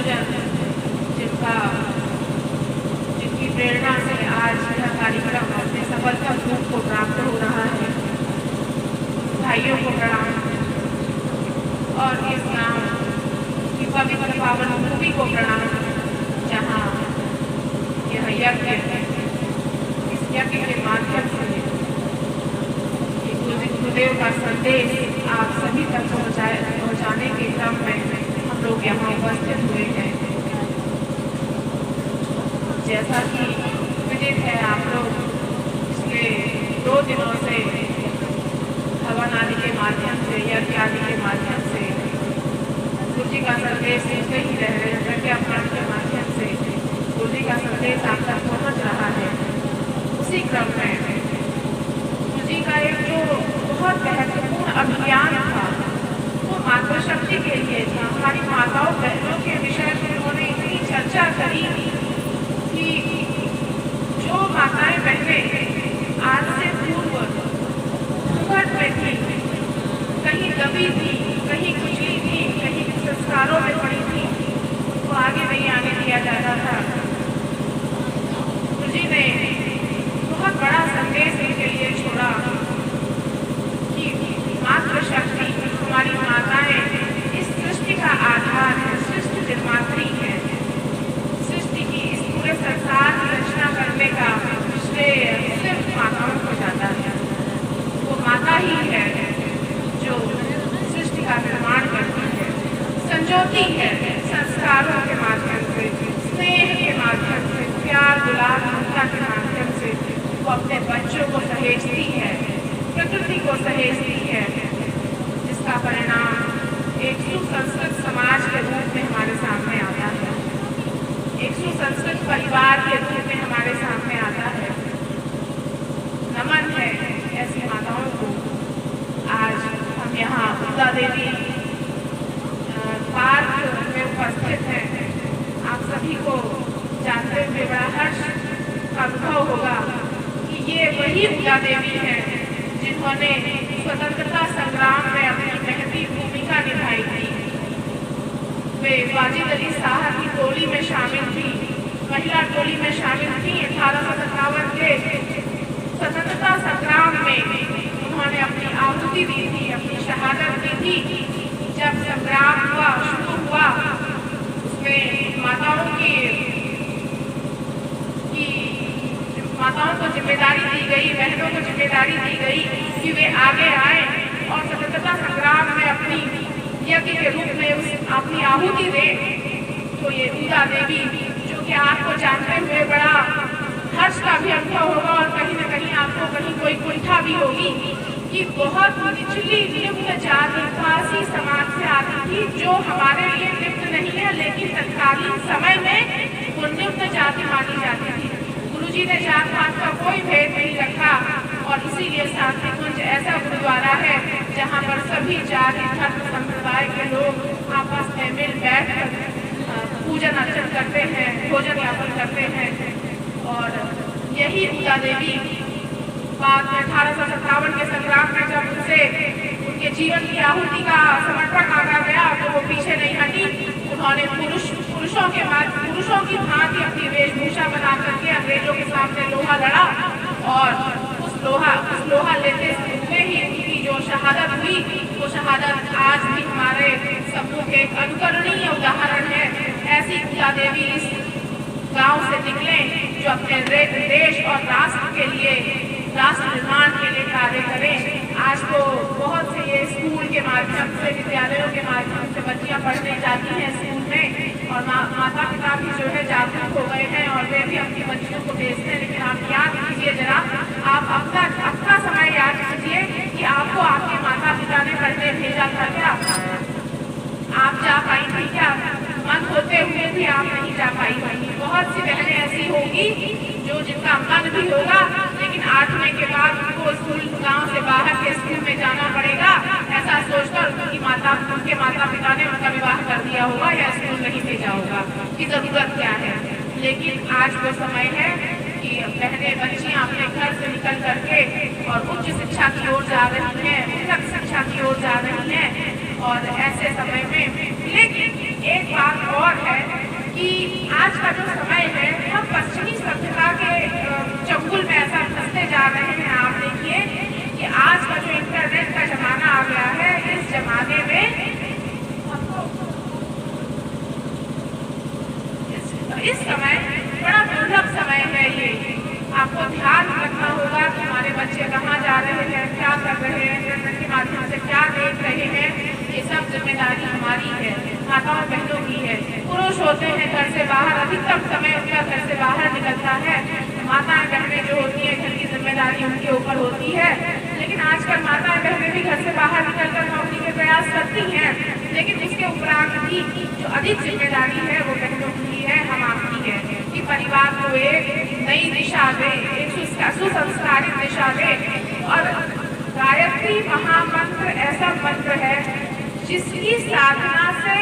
गुरुजन जिनकी प्रेरणा से आज यह कार्यक्रम अपने सफलता को प्राप्त हो रहा है, भाइयों को प्रणाम। और इस नाम की पवित्र पावन भूमि को प्रणाम, जहाँ यह यज्ञ इस यज्ञ के माध्यम से गुरुदेव का संदेश आप सभी तक पहुँचाने के क्रम में हम लोग यहाँ उपस्थित हुए हैं। जैसा कि विदित है, आप लोग पिछले 2 दिनों से हवन आदि के माध्यम से, यज्ञ आदि के माध्यम से गुरु जी का संदेश सुनते ही रह रहे हैं। प्रज्ञापन के माध्यम से गुरु जी का संदेश आप तक पहुँच रहा है। उसी क्रम में गुरु जी का एक जो बहुत महत्वपूर्ण अभियान था वो मातृशक्ति के लिए था। हमारी माताओं बहनों के विषय में उन्होंने इतनी चर्चा करी कि जो माताएं बहनें आज से पूर्व घूंघट में थी, कहीं दबी थी, कहीं कुचली थी, कहीं संस्कारों में पड़ी थी, वो आगे नहीं आने दिया जाता था। गुरु जी ने बहुत बड़ा संदेश इनके लिए छोड़ा कि मातृशक्ति, हमारी माताएं इस सृष्टि का आधार है, सृष्टि निर्मात्री है। सृष्टि की इस पूरे संसार की रचना करने का श्रेय सिर्फ माताओं को जाता है। वो माता ही है जो सृष्टि का निर्माण करती है, संजोती है संस्कारों के माध्यम से, स्नेह के माध्यम से, प्यार दुलार ममता के माध्यम से वो अपने बच्चों को सहेजती है, प्रकृति को सहेजती है, जिसका परिणाम एक सुसंस्कृत समाज के रूप में हमारे सामने आता है, एक सुसंस्कृत परिवार के रूप में हमारे सामने आता है। नमन है ऐसी माताओं को। आज हम यहाँ उदा देवी पार्क में उपस्थित हैं। आप सभी को जानते हुए बड़ा हर्ष का अनुभव होगा कि ये वही उदा देवी हैं जिन्होंने स्वतंत्रता संग्राम में अपनी महती भूमिका निभाई थी। वे वाजिद अली साहब की टोली में शामिल थी, महिला टोली में शामिल थी। 1857 के स्वतंत्रता संग्राम में उन्होंने अपनी आहुति दी थी, अपनी शहादत दी थी। जब संग्राम शुरू हुआ, उसमें माताओं को जिम्मेदारी दी गई, बहनों को जिम्मेदारी दी गई कि वे आगे आए और स्वतंत्रता संग्राम में अपनी यज्ञ के रूप में अपनी आहुति दे। तो ये उदा देवी, जो कि आपको जानते हुए बड़ा हर्ष का भी अनुभव होगा और कहीं न कहीं आपको कहीं कोई कुंठा भी होगी कि बहुत निचली निम्न जाति खासी समाज से आती थी, जो हमारे लिए निम्न नहीं है, लेकिन तत्कालीन समय में वो निम्न जाति मानी जाती थी। गुरुजी ने जात पात का कोई भेद नहीं रखा और इसीलिए शांति कुंज ऐसा गुरुद्वारा है जहाँ पर सभी जाति धर्म संप्रदाय के लोग आपस में मिल बैठ कर पूजन अर्चन करते हैं, भोजन यापन करते हैं। और यही उदा देवी बाद में 1857 के संग्राम में जब उनसे उनके जीवन की आहुति का समर्पण मांगा गया तो वो पीछे नहीं हटी। उन्होंने पुरुषों की भांति अपनी वेशभूषा बना करके अंग्रेजों के सामने लोहा लड़ा और उस लोहा लेते हुए ही उनकी जो शहादत हुई, वो शहादत आज भी हमारे सबों के एक अनुकरणीय उदाहरण है। ऐसी उदा देवी इस गांव से निकले जो अपने देश और राष्ट्र के लिए, राष्ट्र निर्माण के लिए कार्य करें। आज तो बहुत से ये स्कूल के माध्यम से, विद्यालयों के माध्यम से बच्चियां पढ़ने जाती हैं स्कूल में और माता पिता भी जो है जागरूक हो गए हैं और वे भी अपनी बच्चियों को भेजते हैं। लेकिन आप याद कीजिए जरा, आप अपना समय याद कीजिए कि आपको आपके माता पिता ने पढ़ने भेजा था क्या? आप जा पाई थी क्या? मन होते हुए भी आप नहीं जा पाई होंगी। बहुत सी बहनें ऐसी होंगी जो जिनका मन भी होगा लेकिन 8वें के बाद उनको स्कूल गांव से बाहर के स्कूल में जाना पड़ेगा, ऐसा सोचकर उनके माता पिता ने उनका विवाह कर दिया होगा या स्कूल नहीं भेजा होगा कि जरूरत क्या है। लेकिन आज वो समय है कि बहनें बच्चियां अपने घर से निकल करके और उच्च शिक्षा की ओर जा रही हैं, उन्नत शिक्षा की ओर जा रही हैं। और ऐसे समय में लेकिन एक बात और है कि आज का जो समय है हम पश्चिमी सभ्यता के चंगुल में ऐसा फंसते जा रहे हैं। आप देखिए कि आज का जो इंटरनेट का जमाना आ गया है, इस जमाने में इस समय बड़ा दुर्लभ समय है ये। आपको ध्यान रखना होगा कि हमारे बच्चे कहाँ जा रहे हैं, क्या कर रहे हैं, इंटरनेट के माध्यम से क्या देख रहे हैं। ये सब जिम्मेदारी हमारी है, माताओं बहनों की है। पुरुष होते हैं घर से बाहर, अधिकतम समय उनका घर से बाहर निकलता है। माताएं बहनें जो होती हैं घर की जिम्मेदारी उनके ऊपर होती है। लेकिन आजकल माताएं बहनें भी घर से बाहर निकलकर नौकरी के प्रयास करती हैं, लेकिन इसके उपरांत भी जो अधिक जिम्मेदारी है वो बहनों की है, हम आपकी है कि परिवार को एक नई दिशा दे, एक सुसंस्कारित दिशा दे। और गायत्री महामंत्र ऐसा मंत्र है जिसकी साधना से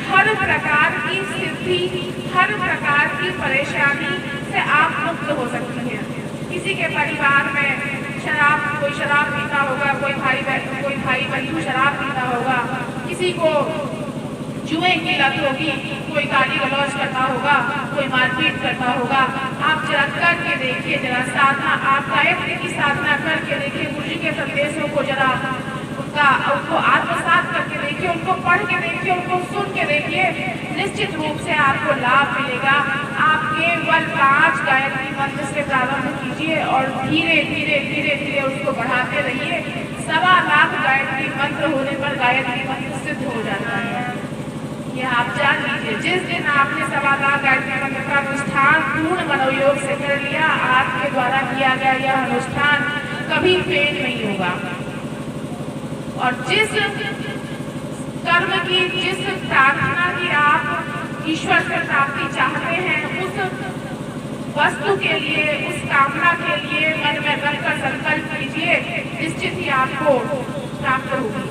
हर प्रकार की सिद्धि, हर प्रकार की परेशानी से आप मुक्त हो सकती हैं। किसी के परिवार में कोई शराब पीता होगा, कोई भाई बंधु शराब पीता होगा, किसी को जुए की लत होगी, कोई गाली गलौज करता होगा, कोई मारपीट करता होगा। आप जरा करके देखिए, जरा साधना, आप गायत्री की साधना करके देखिए, गुरु जी के संदेशों को जरा उनको आत्मसात करके देखिए, उनको पढ़ के देखिए, उनको सुन के देखिए, निश्चित रूप से आपको लाभ मिलेगा। आप केवल 5 गायत्री मंत्र से प्रारंभ कीजिए और धीरे धीरे धीरे धीरे उसको बढ़ाते रहिए। 1.25 लाख गायत्री मंत्र होने पर गायत्री मंत्र सिद्ध हो जाता है। ये आप जान लीजिए, जिस दिन आपने 1.25 लाख गायत्री मंत्र का अनुष्ठान पूर्ण मनोयोग से कर लिया, आपके द्वारा किया गया यह अनुष्ठान कभी फेल नहीं होगा। और जिस कर्म की, जिस प्रार्थना की आप ईश्वर से प्राप्ति चाहते हैं, उस वस्तु के लिए, उस कामना के लिए मन में रखकर संकल्प कीजिए, निश्चित ही आपको प्राप्त होगी।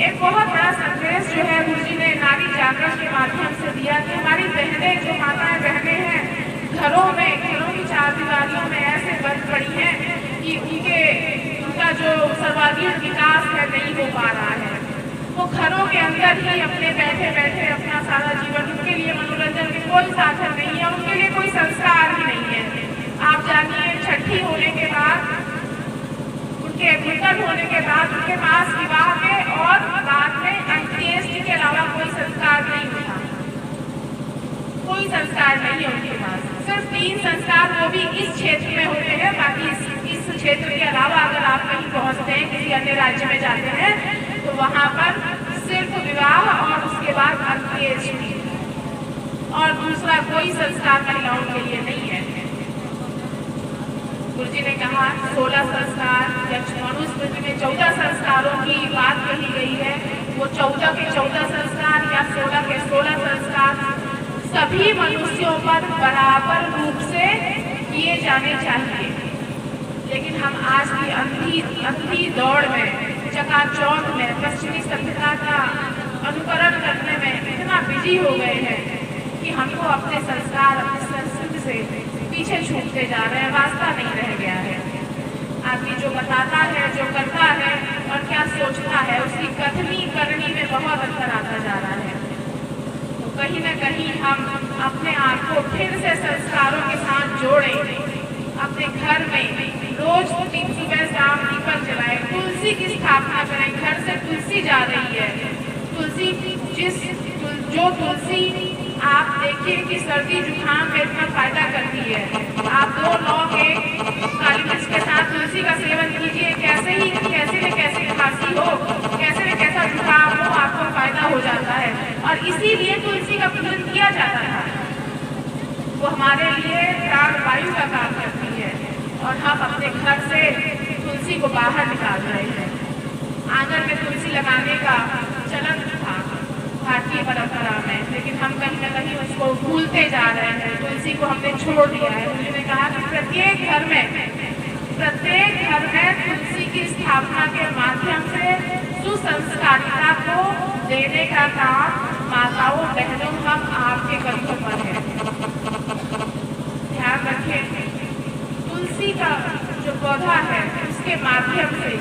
एक बहुत बड़ा संदेश जो है गुरु जी ने नारी जागरण के माध्यम से दिया कि हमारी बहनें, जो माताएं बहनें हैं, घरों की 4 दीवारियों में ऐसे बंद पड़ी हैं कि उनका जो सर्वांगीण विकास है नहीं हो पा रहा है। वो घरों के अंदर ही अपने बैठे बैठे अपना सारा जीवन, उनके लिए मनोरंजन के कोई साधन नहीं है, उनके लिए कोई संस्कार ही नहीं है। आप जानिए, छठी होने के बाद, उनके मुंडन होने के बाद उनके पास विवाह के और बाद में अंत्येष्टि के अलावा कोई संस्कार नहीं होता, कोई संस्कार नहीं है उनके पास। सिर्फ 3 संस्कार, वो भी इस क्षेत्र में होते हैं। बाकी इस क्षेत्र के अलावा अगर आप कहीं पहुंचते हैं, किसी अन्य राज्य में जाते हैं, तो वहां पर सिर्फ विवाह और उसके बाद अंत्येष्टि, और दूसरा कोई संस्कार महिलाओं के लिए नहीं है। गुरु जी ने कहा 16 संस्कार, जब मनुस्मृति में 14 संस्कारों की बात कही गई है, वो 14 के 14 संस्कार या 16 के 16 संस्कार सभी मनुष्यों पर बराबर रूप से किए जाने चाहिए। लेकिन हम आज की अंधी दौड़ में, चकाचौंध में, पश्चिमी सभ्यता का अनुकरण करने में इतना बिजी हो गए हैं कि हमको अपने संस्कार, अपने संस्कृति से पीछे छूटते जा रहे हैं, वास्ता नहीं रह गया है। आदमी जो बताता है, जो करता है और क्या सोचता है, उसकी कथनी करनी में बहुत अंतर आता जा रहा है। तो कहीं न कहीं हम अपने आप को फिर से संस्कारों के साथ जोड़ें। अपने घर में रोज सुबह शाम दीपक जलाएं, तुलसी की स्थापना करें। घर से तुलसी जा रही है, तुलसी जो तुलसी आप देखिए कि सर्दी जुकाम में इतना फायदा करती है। आप 2 लौंग काली मिर्च के साथ तुलसी का सेवन कीजिए, कैसे खांसी हो, कैसे न कैसा जुकाम हो, आपको फायदा हो जाता है। और इसीलिए तुलसी का पूजन किया जाता था। वो हमारे लिए प्राणवायु का काम करती है और हम अपने घर से तुलसी को बाहर निकाल रहे हैं। आंगन में तुलसी लगाने का चलन था भारतीय परंपरा में, लेकिन हम कहीं न कहीं उसको भूलते जा रहे हैं। तुलसी को हमने छोड़ दिया है। उन्होंने कहा कि प्रत्येक घर में तुलसी की स्थापना के माध्यम से सुसंस्कारिता को देने का काम माताओं बहनों हम आपके कंधों पर है। ध्यान रखें, तुलसी का जो पौधा है उसके माध्यम से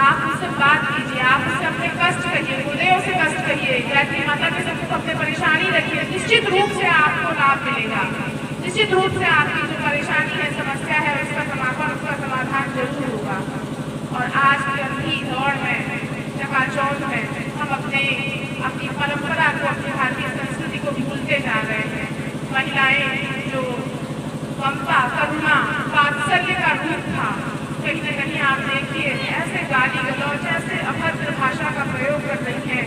आप उससे बात कीजिए, आप उससे अपने कष्ट कहिए, हृदयों से कष्ट कहिए, गायत्री माता के सब अपने परेशानी रखिए, निश्चित रूप से आपकी जो परेशानी है, समस्या है, उसका समाधान जरूर होगा। और आज की अंधी दौड़ में, चकाचौंध में हम अपनी परंपरा को, अपनी भारतीय संस्कृति को भूलते जा रहे हैं। महिलाएं जो ममता, करुणा, वात्सल्य का रूप था, कहीं न कहीं आप देखिए ऐसे गाली गलौज, ऐसे अभद्र भाषा का प्रयोग कर रही हैं,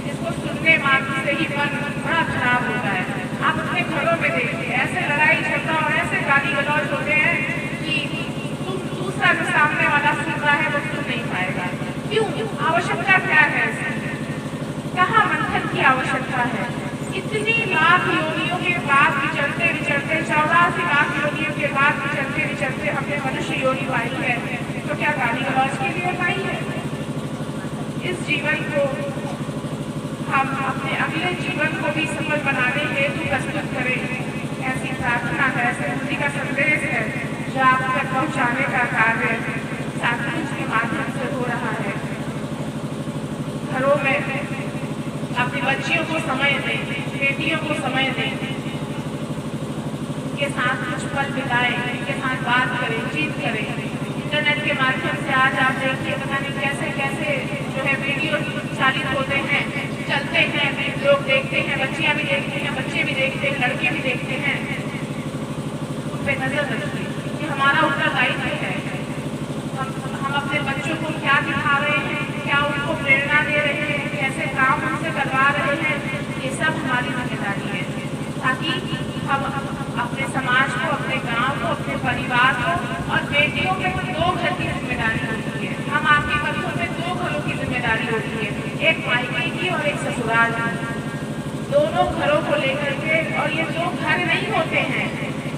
जिसको सुनने मात्र से ही मन बड़ा खराब होता है। आप अपने घरों में देखिए, ऐसे लड़ाई झगड़ा और ऐसे गाली गलौज होते हैं कि दूसरा जो सामने वाला सुन रहा है वो सुन नहीं पाएगा। क्यों? आवश्यकता क्या है इसकी? कहाँ मंथन की आवश्यकता है? इतनी लाख योनियों के बाद विचरते विचरते, 84 लाख योनियों के बाद विचरते विचरते हमने मनुष्य योनि पाई है, तो क्या गाली गलौज के लिए पाई है? इस जीवन को हम अपने अगले जीवन को भी सफल बनाने हेतु प्रस्तुत करें, ऐसी प्रार्थना है, ऐसे मुक्ति का संदेश है जो आप तक पहुँचाने का कार्य साथी के माध्यम से हो रहा है। घरों में अपनी बच्चियों को समय दें, बेटियों को समय दें, उनके साथ कुछ पल बिताएं, उनके साथ बात करें, जीत करें। इंटरनेट के माध्यम से आज आप देखिए पता नहीं कैसे कैसे जो है वीडियो चालित होते हैं, चलते हैं, लोग देखते हैं, बच्चियां भी देखती हैं, बच्चे भी देखते हैं, लड़के भी देखते हैं। उन पे नजर रखिए, ये हमारा उत्तरदायित्व है। हम अपने बच्चों को क्या दिखा रहे हैं, क्या उनको प्रेरणा दे रहे हैं, कैसे काम उनसे करवा रहे हैं, ये सब हमारी जिम्मेदारी है, ताकि हम अपने समाज को, अपने गांव को, अपने परिवार को, और बेटियों पे 2 घर की जिम्मेदारी होती है। हम आपके बच्चों पे 2 घरों की जिम्मेदारी होती है, एक मायके की और एक ससुराल की। दोनों घरों को लेकर के, और ये 2 घर नहीं होते हैं,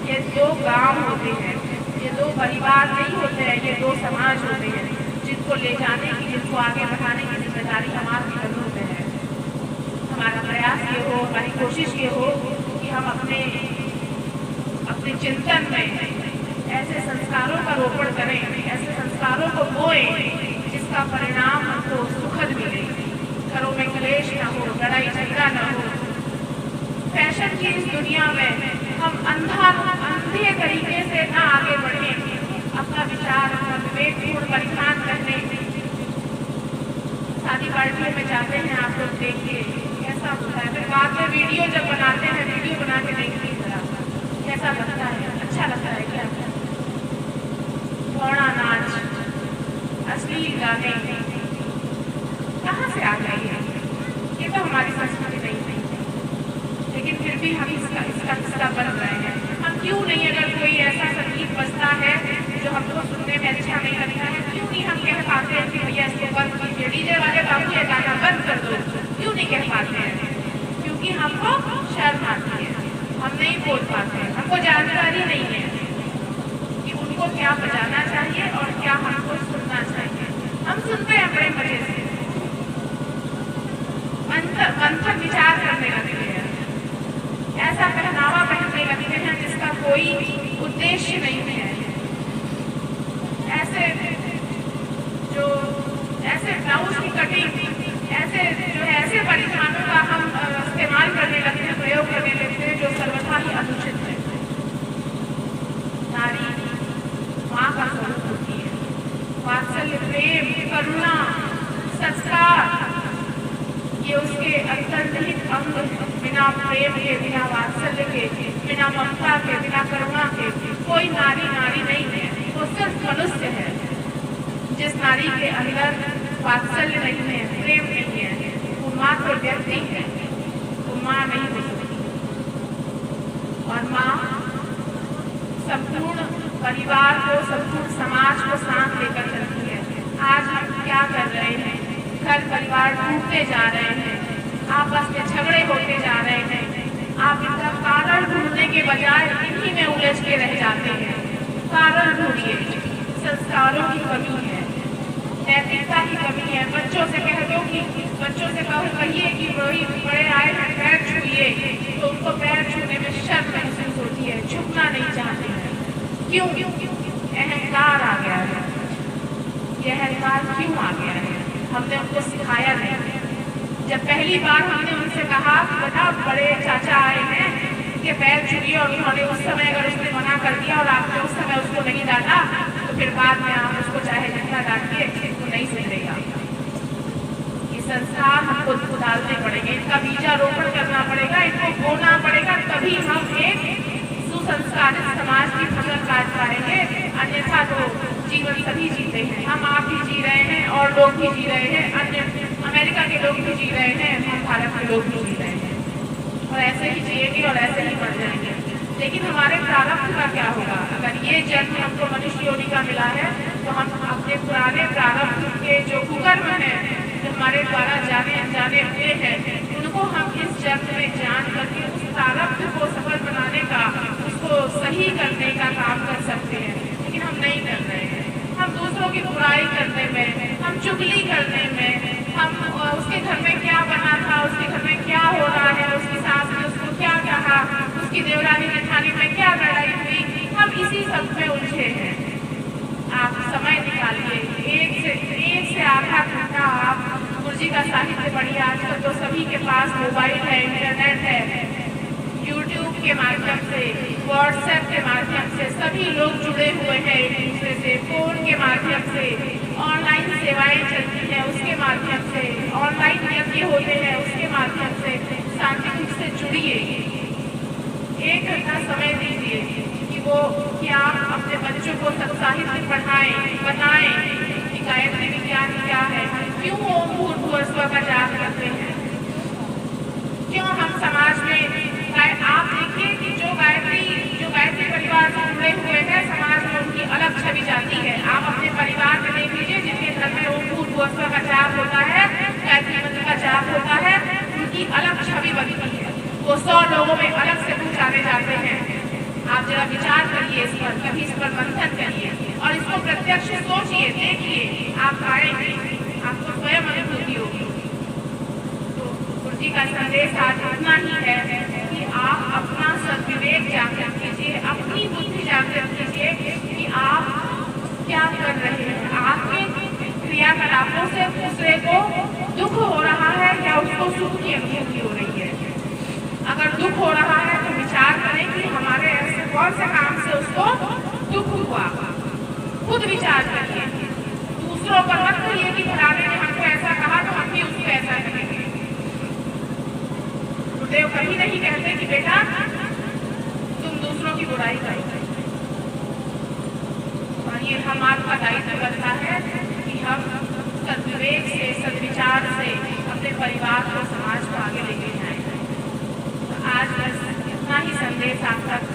ये 2 गांव होते हैं, ये 2 परिवार नहीं होते हैं, ये 2 समाज होते हैं, जिनको ले जाने की, जिनको आगे बढ़ाने की जिम्मेदारी हमारे कंधों पे है। हमारा प्रयास ये हो, हमारी कोशिश ये हो कि हम अपने चिंतन में ऐसे संस्कारों का रोपण करें, ऐसे संस्कारों को बोएं जिसका परिणाम हमको सुखद मिले। घरों में क्लेश न हो, लड़ाई झगड़ा न हो। फैशन की इस दुनिया में हम अंधे तरीके से न आगे बढ़ें, अपना विचार, अपना विवेकपूर्ण परिधान करने। शादी पार्टियों में जाते हैं, आप लोग देखिए कैसा होता है, फिर बाद में वीडियो जब बनाते हैं, वीडियो बना के देखिए कैसा लगता है, अच्छा लगता है क्या? घोड़ा नाच, अश्लील गाने कहाँ से आ गई है? ये तो हमारी संस्कृति नहीं है, लेकिन फिर भी हम इसका हिस्सा बन रहे हैं। हम क्यों नहीं, अगर कोई ऐसा संगीत बजता है जो हमको सुनने में अच्छा नहीं लगता है, क्यों नहीं हम कह पाते हैं कि भैया इसको बंद कीजिए, डीजे वाले बाबू ये गाना बंद कर दो? क्यों नहीं कह पाते हैं? क्योंकि हमको शर्म आती है, हम नहीं बोल पाते हैं, हमको जानकारी नहीं है कि उनको क्या बजाना चाहिए और क्या हमको सुनना चाहिए। हम सुनते हैं बड़े मजे से, मंथन विचार करने लगते हैं, ऐसा पहनावा पहनने लगते हैं जिसका कोई उद्देश्य नहीं है। ऐसे ब्लाउज की कटिंग, ऐसे परिधानों का हम इस्तेमाल करने लगते हैं, प्रयोग करने लगते हैं जो सर्वथा ही अनुचित है। नारी माँ का स्वरूप होती है, वात्सल्य, प्रेम, करुणा, संस्कार, ये उसके अंतर्निहित अंग। बिना प्रेम के, बिना वात्सल्य के, बिना ममता के, बिना करुणा के कोई नारी नहीं है, वो सिर्फ मनुष्य है। जिस नारी के अंदर वात्सल्य नहीं है, प्रेम नहीं है, वो मात्र व्यक्ति है, वो माँ नहीं हो सकती। और माँ संपूर्ण परिवार को, संपूर्ण समाज को साथ लेकर चलती है। आज हम क्या कर रहे हैं? घर परिवार टूटते जा रहे हैं, आपस में झगड़े होते जा रहे हैं। आप इनका कारण ढूंढने के बजाय इन्हीं में उलझ के रह जाते हैं। कारण ढूंढिए, संस्कारों की कमी है, नैतिकता की कमी है। बच्चों से कह दो कि कहिए कि बड़े आए हैं, पैर छूइए, तो उनको पैर छूने में शर्म महसूस होती है, झुकना नहीं चाहते हैं। क्यों? अहंकार आ गया है। यह अहंकार क्यों आ गया है? हमने उनको सिखाया नहीं। जब पहली बार हमने उनसे कहा कि बेटा बड़े चाचा आए हैं, उसके पैर छुइए और उन्होंने उस समय अगर उसने मना कर दिया और आपने उस समय उसको नहीं डांटा तो फिर बाद में आप उसको चाहे जितना डांटिए तो नहीं सुनेगा। ये संस्कार हमको डालने पड़ेंगे, इनका बीजारोपण करना पड़ेगा, इनको बोना पड़ेगा, तभी हम एक सुसंस्कारित समाज की फसल काट पाएंगे। अन्यथा तो जीवन सभी जीते हैं, हम आप भी जी रहे हैं और लोग भी जी रहे हैं, अन्य अमेरिका के लोग भी जी रहे हैं, हम भारत के लोग भी जी रहे हैं और ऐसे ही जिएंगे और ऐसे ही मर जाएंगे। लेकिन हमारे प्रारब्ध का क्या होगा? अगर ये जन्म हमको मनुष्य योनि का मिला है तो हम अपने पुराने प्रारब्ध के जो कुकर्म है, जो हमारे द्वारा जाने अनजाने हुए हैं, उनको हम इस जन्म में जान करके उस प्रारब्ध को सफल बनाने का, उसको सही करने का काम कर सकते हैं। लेकिन हम नहीं कर रहे हैं। हम दूसरों की बुराई करने में, हम चुगली करने में, हम उसके घर में क्या बना था, उसके घर में क्या हो रहा है, उसकी सास ने उसको क्या कहा, उसकी देवरानी जेठानी में क्या लड़ाई हुई, हम इसी सब में उलझे हैं। आप समय निकालिए, एक से आधा घंटा आप गुरुजी का साहित्य पढ़िए। आजकल तो सभी के पास मोबाइल है, इंटरनेट है, यूट्यूब के माध्यम से, व्हाट्सएप के माध्यम से सभी लोग जुड़े हुए हैं एक दूसरे से, फोन के माध्यम से, ऑनलाइन सेवाएं चलती हैं उसके माध्यम से, ऑनलाइन यज्ञ होते हैं उसके माध्यम से, शांतिपूर्वक से जुड़िए। 1 घंटा समय दीजिए कि आप अपने बच्चों को सत्साहित्य पढ़ाएं, बताएं कि गायत्री विज्ञान क्या है, क्यों ओम भूर्भुवः स्वः का जाप करते हैं, क्यों हम समाज में आप देखिए कि जो गायत्री परिवार से जुड़े हुए हैं, समाज में उनकी अलग छवि जाती है। आप अपने परिवार में देख लीजिए, जिनके घर में ओम भूर्भुवः स्वः का जाप होता है, गायत्री मंत्र का जाप होता है, उनकी अलग छवि बनती है, वो 100 लोगों में अलग से पहचाने जाते हैं। आप जरा विचार करिए इस पर, कभी इस पर मंथन करिए और इसको प्रत्यक्ष सोचिए, देखिए, आप पाएंगे, आपको स्वयं अनुभूति होगी। तो गुरुजी का संदेश आज इतना ही है कि आप अपना सद्विवेक जागृत कीजिए, अपनी बुद्धि जागृत कीजिए कि आप क्या कर रहे हैं। आपके क्रियाकलापों से दूसरे को दुख हो रहा है या उसको सुख की अनुभूति हो रही है? अगर दुख हो रहा है तो विचार करें कि हमारे ऐसे कौन से काम से उसको दुख हुआ, खुद विचार करिए। दूसरों पर मत करिए कि फलाने ने हमको ऐसा कहा तो हम भी उसको ऐसा करेंगे। गुरुदेव कभी नहीं कहते कि बेटा तुम दूसरों की बुराई करो, और ये हम आपका दायित्व बनता है कि हम सद्विवेक से, सद्विचार से अपने परिवार को, समाज को आगे लेके जाएं। आज बस इतना ही संदेश आप तक